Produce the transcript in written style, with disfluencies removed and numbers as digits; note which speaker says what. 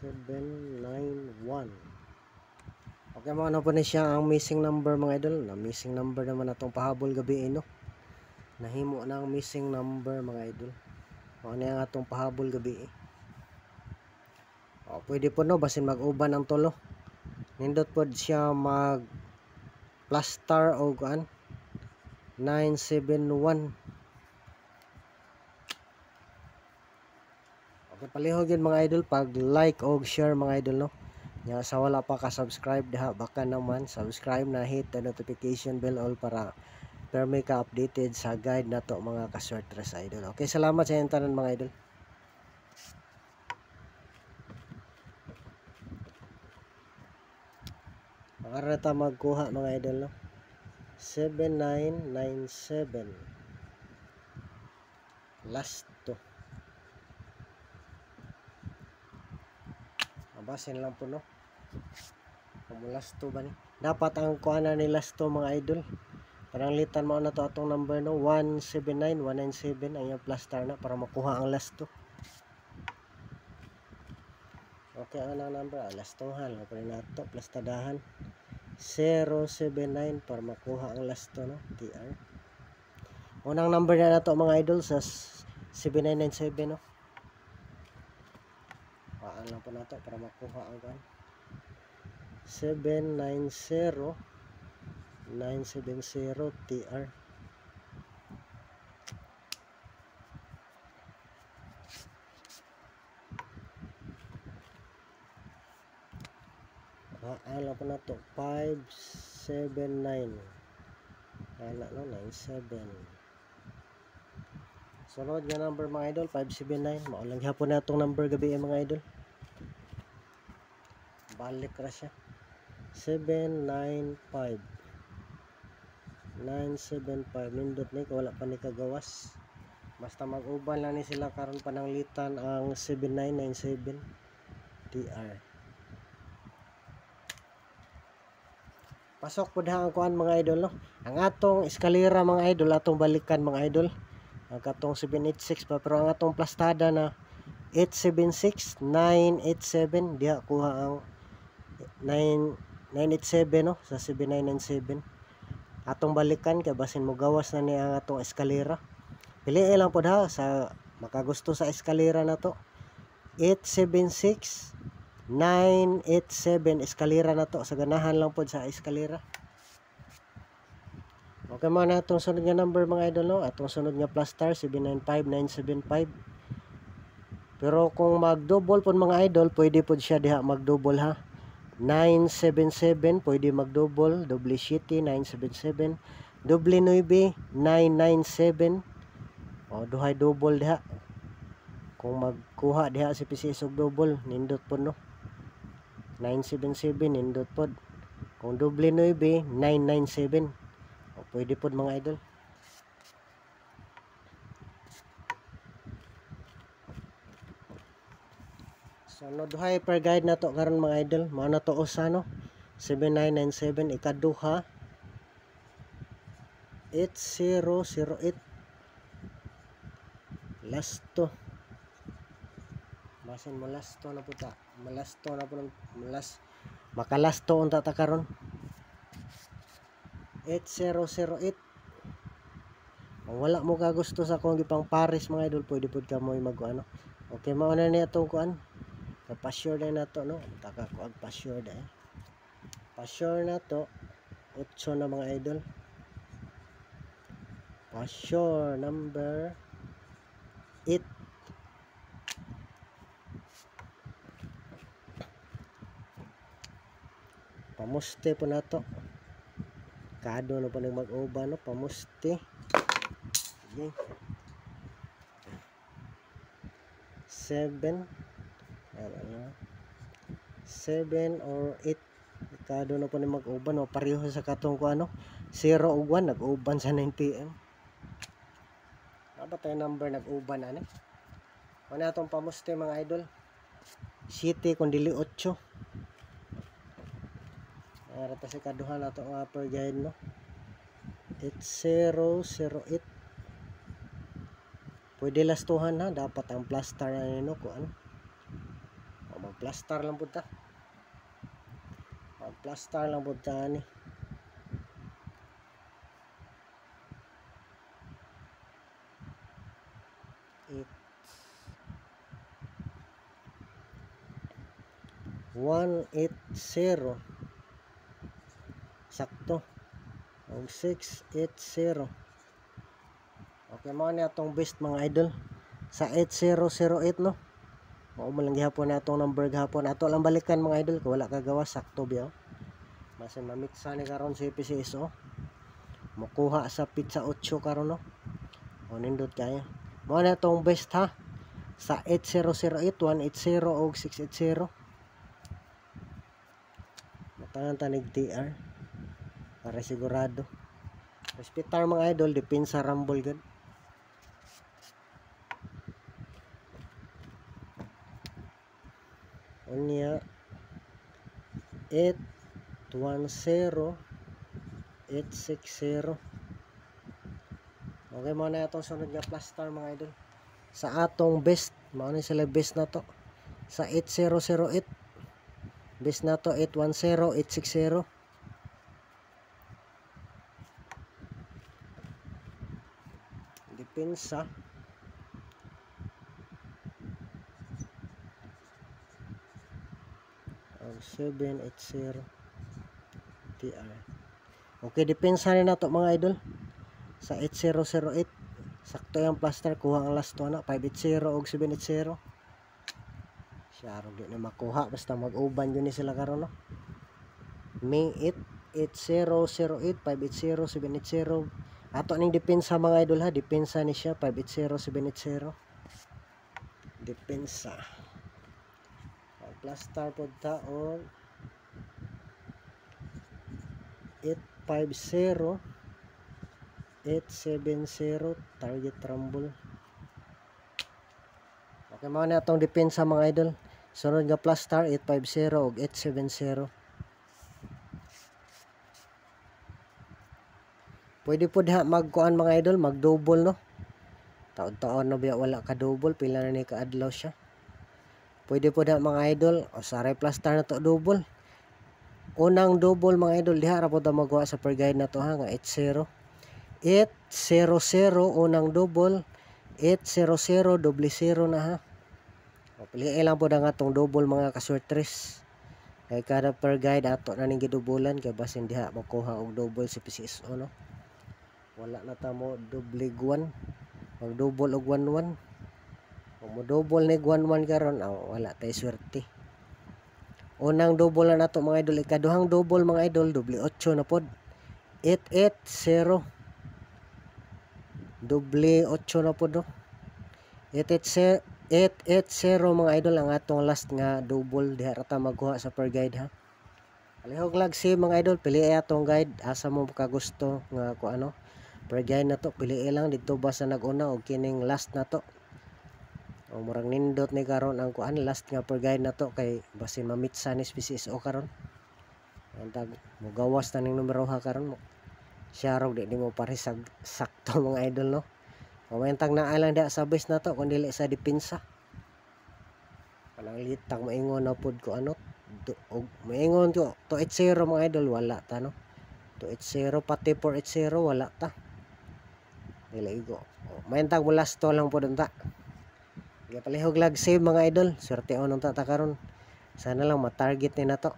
Speaker 1: 791. Okay, mga ano po na siya ang missing number mga idol. Na missing number naman na itong pahabol gabi no. Nahimo na ang missing number mga idol. Ano yung atong pahabol gabi pwede po no basin mag-uban ang tulo. Nindot po siya mag plus star o kuan 971. Okay, palihog yun mga idol pag like o share mga idol no. Nya sa wala pa ka subscribe diha baka naman subscribe na hit the notification bell all para may ka updated sa guide na to mga ka-sortress idol. Okay, salamat sa inyong tanan mga idol. Para ta magkuha mga idol no. 7997 last to. Abasin lang po no. Last to ba ni? Dapat ang kuana ni last to mga idol. Parang litan mo na to atong number no 179 197 ang yung plus star na para makuha ang last to. Okay, ang number last to hal pa rin nato plus tadahan 079 para makuha ang last to no TR. Unang number na nato mga idol sa 7997 no. Paan lang po nato para makuha ang 790 970 TR. Alam po na to 579 ala no 97. Sunod nga number mga idol 579 maulang hapon na itong number gabi mga idol. Balik ra siya 795 975 nindot ni wala pa ni kagawas basta mag-uban lang ni sila karon pananglitan ang 7997 TR. Pasok po ang kuan mga idol no. Ang atong eskalera mga idol atong balikan mga idol. Ang katong 786 pa pero ang atong plastada na 876 987 diha kuha ang 987 no sa 7997. Atong balikan kay basin mo gawas na ni ang atong eskalera. Piliin lang po ha sa makagusto sa eskalera na to. 876 987 eskalera na to sa ganahan lang po sa eskalera. Okay mga na itong sunod nga number mga idol no. Atong sunod nga plus star 795 975. Pero kung mag-double po mga idol pwede po siya diha mag-double ha. 977 pwede mag-double, double city 977, double 9 997. O duhay double diha. Kung magkuha diha si PCS og double nindot po no. 977 nindot pod. Kung double 9 997. O pwede pod mga idol. So no duhay per guide na to karon mga idol. Mao na to usa no. 7997 ikaduha 8008 last to. Basin mo last to na puta. Malasto na po makalasto unta ta karon 8008. Kung wala mo ka gusto sa kung gipang Paris mga idol pwede pod ka mo mag-ano. Okay mao na ni atong kuan pa-sure na nato no taka ko ag pa-sure da pa-sure na to 8 na mga idol. Pa-sure number 8. Pamuste po na to. Kado na po nang mag-uba no. Pamuste. Okay. 7 or 8. Kado na po nang mag-uban no. Pareho sa katong ko ano. 0 o 1 nag-uban sa 9 PM. Ano tayo number nag-uban ano? Ano itong pamuste mga idol? City kung dili 8. Rata si kaduhan nato nga per guide no 8008 pwede lastuhan ha dapat ang plus star na no kuan Mag-plaster lang pud ta. Mag-plaster lang pud ta ni. It 180 sakto. Og 680. Okay, mo ni atong best mga idol sa 8008 no. Mao man lang gihapon na atong number gihapon. Ato lang balikan mga idol kung wala ka gawas sakto biya. Masin mamitsa ni karon si PCSO. Makuha sa pizza 8 karon no. O nindot kaya. Mao na atong best ha. Sa 8008, 180 og 680. Matangan tanig TR. Para sigurado. Hospital mga idol, depensa rumble gud. Unya 810 860. Okay, mo na atong sunod nga plaster mga idol. Sa atong best, mao ni sila best na to. Sa 8008, best na to 810 860. Depensa 780 TR. Okay, depensa rin na to mga idol. Sa 8008, sakto yung plaster, kuha ang last one na 580 og 780. Siya ro di na makuha basta mag-uban yun ni sila karon no. May 8008 580 780. Ato ning depensa mga idol ha, depensa ni siya 580 780. Depensa. Plaster pod ta og 850 870 target rumble. Okay, mao na atong depensa mga idol. Sunod nga plaster 850 og 870. Pwede po diha magkuan mga idol, mag-double no. Taon-taon na biya wala ka double, pila na ni kaadlaw siya. Pwede po diha mga idol, o sa plaster na to double. Unang double mga idol diha ra po ta magawa sa per guide na to ha nga 80. 800 unang double, 800 double 0 na ha. O piliin lang po na nga tong double mga kasortres. Kay kada per guide ato na ning gidubulan kay basin diha makuha og double si PCSO no. Wala na ta mo double 1, mag double og 11. Kung mo double nig 11 karon wala tay swerte. Unang double na nato mga idol, ikaduhang double mga idol double 8 na pod. 880 double 8 na pod no. 880 mga idol ang atong last nga double diha ra ta magkuha sa per guide ha. Alihog lag si mga idol, pili atong guide asa mo kagusto nga ko ano per guide na to, pili lang dito ba sa naguna og kining last na to. O murang nindot ni karon ang kuan last nga per guide na to kay basin mamitsa ni PCSO karon. Antag mo gawas na ning numero ha karon mo. Siya raw di mo pares sakto mga idol no. Mamentang naa lang diha sa base na to kun dili sa depensa. Kanang litang maingon na pod ko ano og maingon to 280 mga idol wala ta no. 280 pati 480 wala ta. Dili go. Maentang mo last to lang pod unta. Kaya palihog lag save mga idol. Swerte on unta ta karon. Sana lang ma-target ni na to.